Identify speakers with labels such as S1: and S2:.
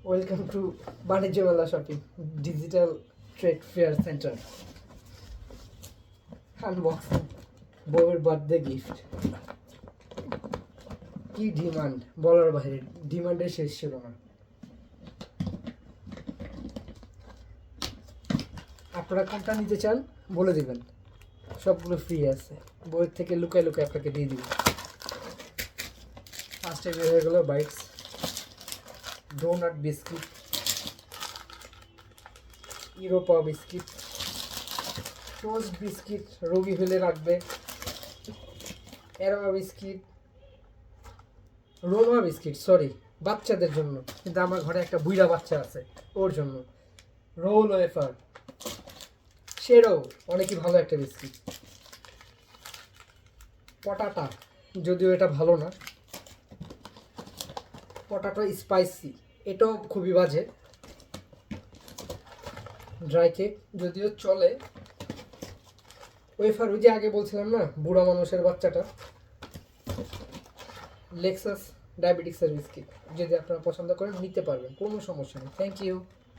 S1: Welcome to বাণিজ্য মেলা shopping digital trade fair centre. Unboxing বউয়ের বার্থডে গিফট। কি ডিমান্ড বলার বাইরে, ডিমান্ডের শেষ ছিল না। আপনারা কোনটা নিতে চান বলে দিবেন, সবগুলো ফ্রি আছে। বইয়ের থেকে লুকায় লুকায় আপনাকে দিয়ে দিব। ফার্স্টে বের হয়ে গেল Bites donut biscuit, Europa biscuit, toast biscuit রোগী হলে রাখবে, Aroma biscuit, Roma biscuit sorry বাচ্চাদের জন্য, কিন্তু আমার ঘরে একটা বুইড়া বাচ্চা আছে ওর জন্য। রোল ওয়েফার, সেটাও অনেকই ভালো একটা বিস্কিট। পটাটা, যদিও এটা ভালো না, পটাটো স্পাইসি, এটাও খুবই বাজে। ড্রাই কেক যদিও চলে। ওয়েফার, ওই যে আগে বলছিলাম না বুড়া মানুষের বাচ্চাটা, লেক্সাস ডায়াবেটিক্সের বিস্কিট, যদি আপনারা পছন্দ করেন নিতে পারবেন, কোনো সমস্যা নেই। Thank you.